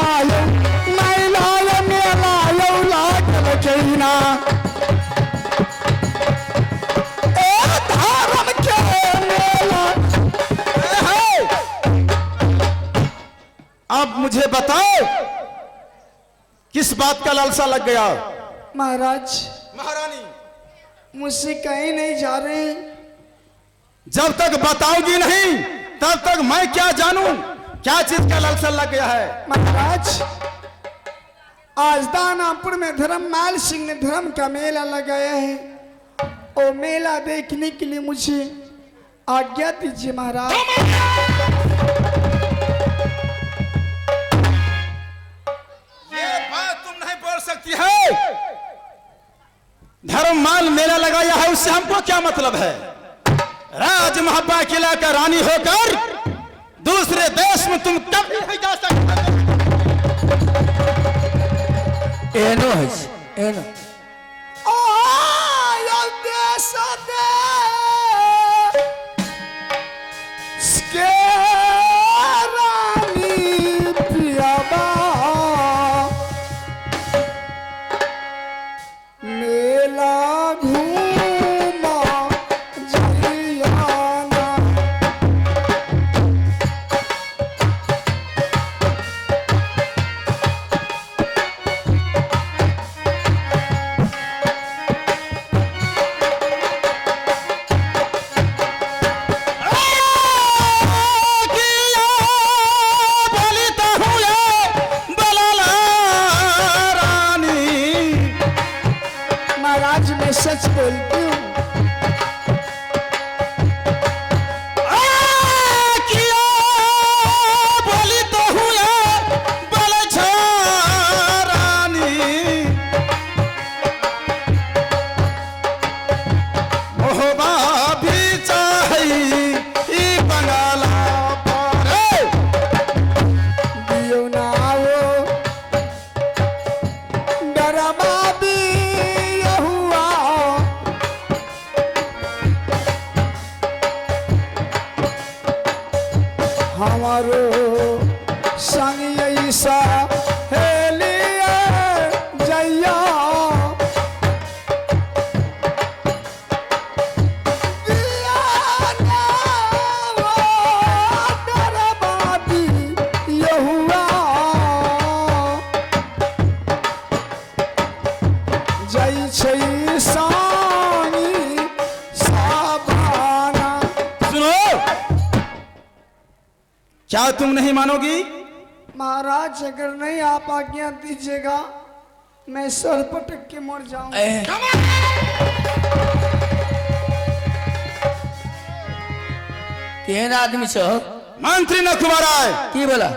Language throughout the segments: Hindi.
आयो महिला मेला यो लागल कहीना ए धर्म के मेला। अब मुझे बताओ किस बात का लालसा लग गया? महाराज महारानी मुझसे कहीं नहीं जा रहे। जब तक बताओगी नहीं तब तक मैं क्या जानूं क्या चीज का लालसा लग गया है? महाराज आज दानापुर में धर्मपाल सिंह ने धर्म का मेला लगाया है और मेला देखने के लिए मुझे आज्ञा दीजिए महाराज। ये बात तुम नहीं बोल सकती है। धर्मपाल मेला लगाया है उससे हमको क्या मतलब है? राज महाबा किला का रानी होकर दूसरे देश में तुम कभी नहीं जा सकते। एनो है एनो सच बोलती हूँ। बोली तो हूँ बोले रानी मोहबा भी चाहिए बंगाला पर दियो ना वो डरबा भी हमारो संग ऐसा हेलिया जैया जय छै सानी साबाना। सुनो क्या तुम नहीं मानोगी? महाराज अगर नहीं आप आज्ञा दीजिएगा मैं सर पटक के मर जाऊंगा। केहन आदमी छो? मंत्री नखुमाराय की बोला?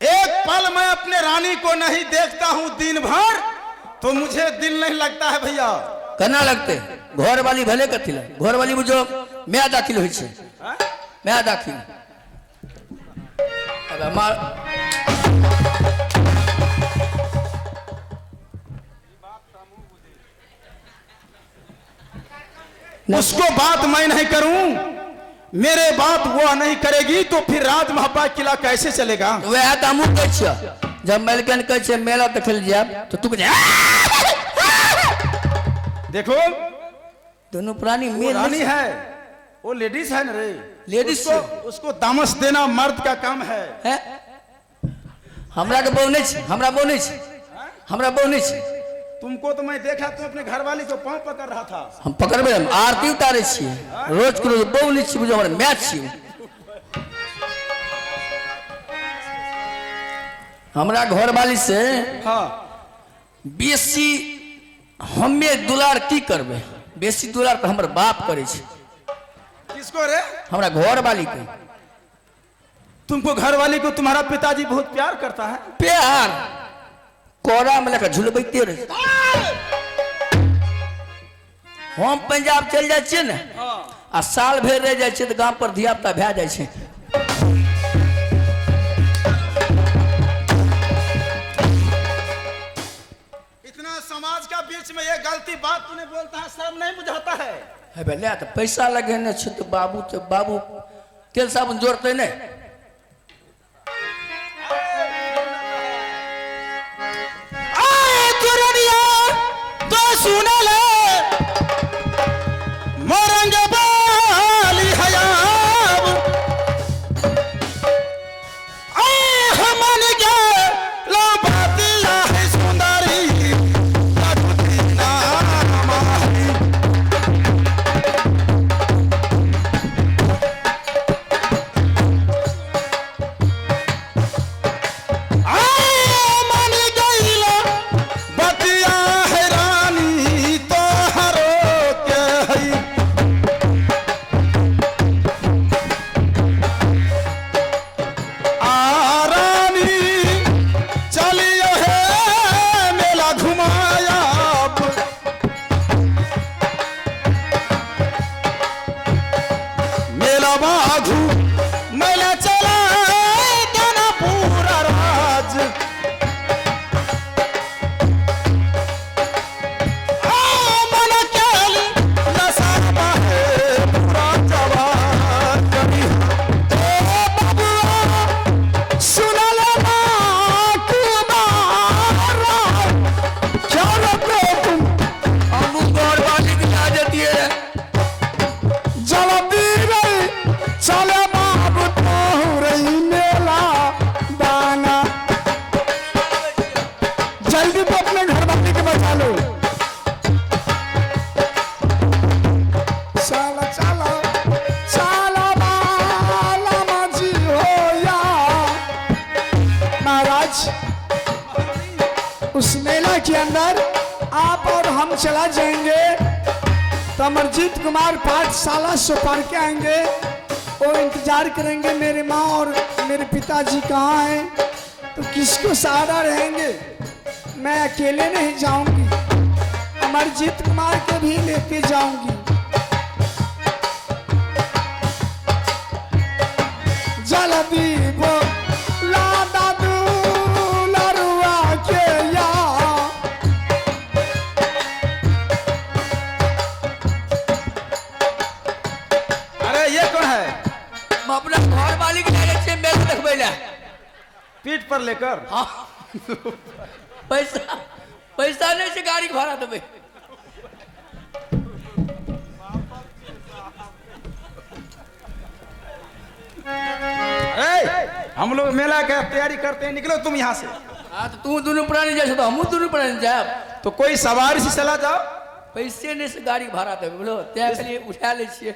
एक पल मैं अपने रानी को नहीं देखता हूँ दिन भर तो मुझे दिल नहीं लगता है भैया। कना लगते घर वाली भले कथिला घर वाली बुझो मैं दाखिल होई छे मैं दाखिल अब हमार उसको बात मैं नहीं करूं मेरे बात वो नहीं करेगी तो फिर राज महाबा किला कैसे चलेगा? वह तो हमू कह छिया जब मेलकन कह छे मेला देखल जाब तो तू कह देखो दोनों प्राणी मेल रानी है वो लेडीज है ना रे। लेडीज उसको दामस देना मर्द का काम है। हमरा के बहु नहीं छे हमरा बहु नहीं छे हमरा बहु नहीं छे। तुमको तो मैं देखा तुम अपने घरवाली को पांव पकड़ रहा था। हम पकड़बे हम आरती उतारे छिए रोज को रोज बहु नहीं छे बुझो हमरा मैच छिए। हमरा घर वाली से हाँ बेसी हमें दुलार की करबे बेसी दुलार तो हमर बाप करे छे। किसको रे? हमरा घर वाली के। तुमको घरवाली को तुम्हारा पिताजी बहुत प्यार करता है। प्यार कोरा में लेकर झुलबैते रहे। हम पंजाब चल जाए छे ने आ साल भर रह जाए छे तो गांव पर धिया पुता भै जाए छे। इतना समाज का बीच में ये गलती बात तूने बोलता है शर्म नहीं बुझाता है? है भले तो पैसा लगे ने छे तो बाबू तेल साबुन जोड़ते ने महाराज उस मेला के अंदर आप और हम चला जाएंगे तो अमरजीत कुमार पाठशाला से पढ़ के आएंगे। वो इंतजार करेंगे मेरे माँ और मेरे पिताजी कहाँ हैं, तो किसको सहारा रहेंगे। मैं अकेले नहीं जाऊंगी, अमरजीत कुमार को भी लेते जाऊंगी। जल्दी वो लादा दुलरुआ के या अरे ये कौन है? हम अपना घर मालिक ले छे मेल देखबै ला। पीठ पर लेकर? हाँ पैसा पैसा नहीं से गाड़ी के भाड़ा देबै। हम लोग मेला का तैयारी करते हैं, निकलो तुम यहाँ से। हाँ तो तू दोनों प्राणी जाए तो हम दोनों प्राणी जाए। तो कोई सवारी से चला जाओ। पैसे नहीं से गाड़ी के भाड़ा देबै बोलो, त्या के लिए उठा ले छिए।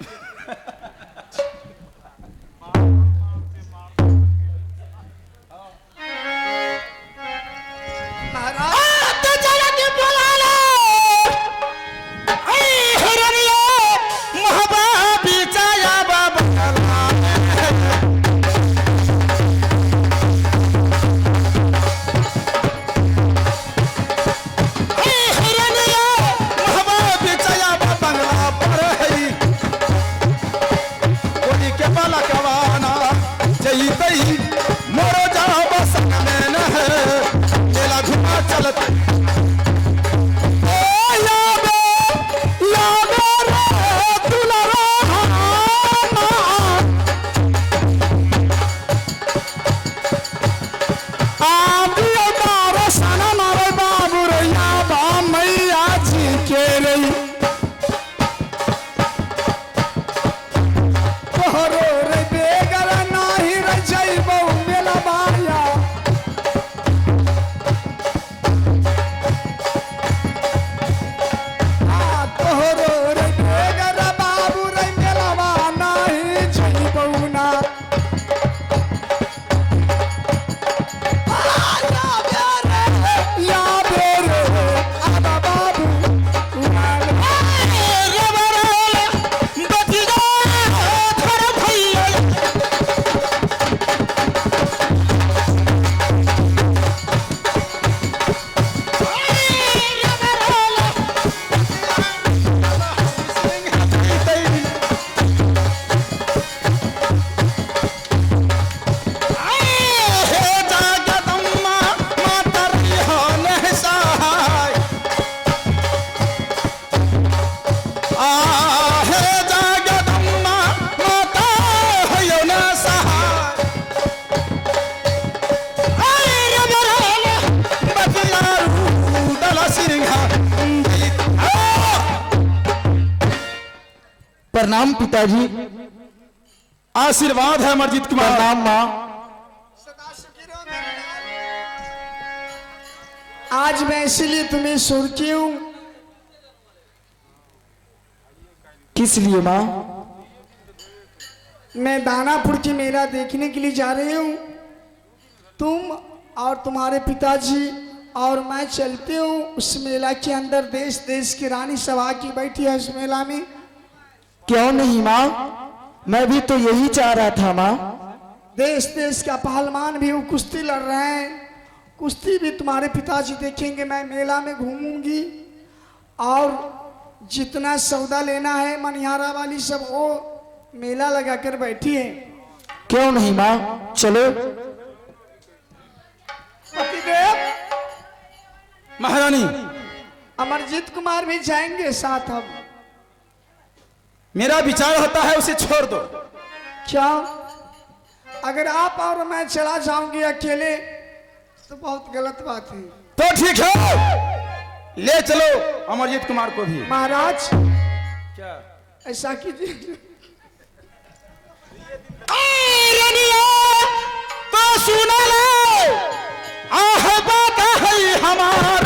प्रणाम पिताजी। आशीर्वाद है अमरजीत कुमार। प्रणाम माँ। आज मैं इसीलिए तुम्हें सुरखी हूं। किस लिए माँ? मैं दानापुर की मेला देखने के लिए जा रही हूँ। तुम और तुम्हारे पिताजी और मैं चलते हूँ उस मेला के अंदर। देश देश की रानी सभा की बैठी है उस मेला में। क्यों नहीं माँ, मैं भी तो यही चाह रहा था माँ। देश देश का पहलवान भी वो कुश्ती लड़ रहे हैं, कुश्ती भी तुम्हारे पिताजी देखेंगे। मैं मेला में घूमूंगी और जितना सौदा लेना है मनिहारा वाली सब वो मेला लगा कर बैठी है। क्यों नहीं माँ, चलो। पतिदेव महारानी, अमरजीत कुमार भी जाएंगे साथ। अब मेरा विचार होता है उसे छोड़ दो। क्या अगर आप और मैं चला जाऊंगी अकेले तो बहुत गलत बात है। तो ठीक है, ले चलो अमरजीत कुमार को भी। महाराज क्या ऐसा कीजिए। तो सुना लो, आह बात है हमार।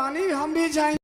बानी हम भी जाएंगे।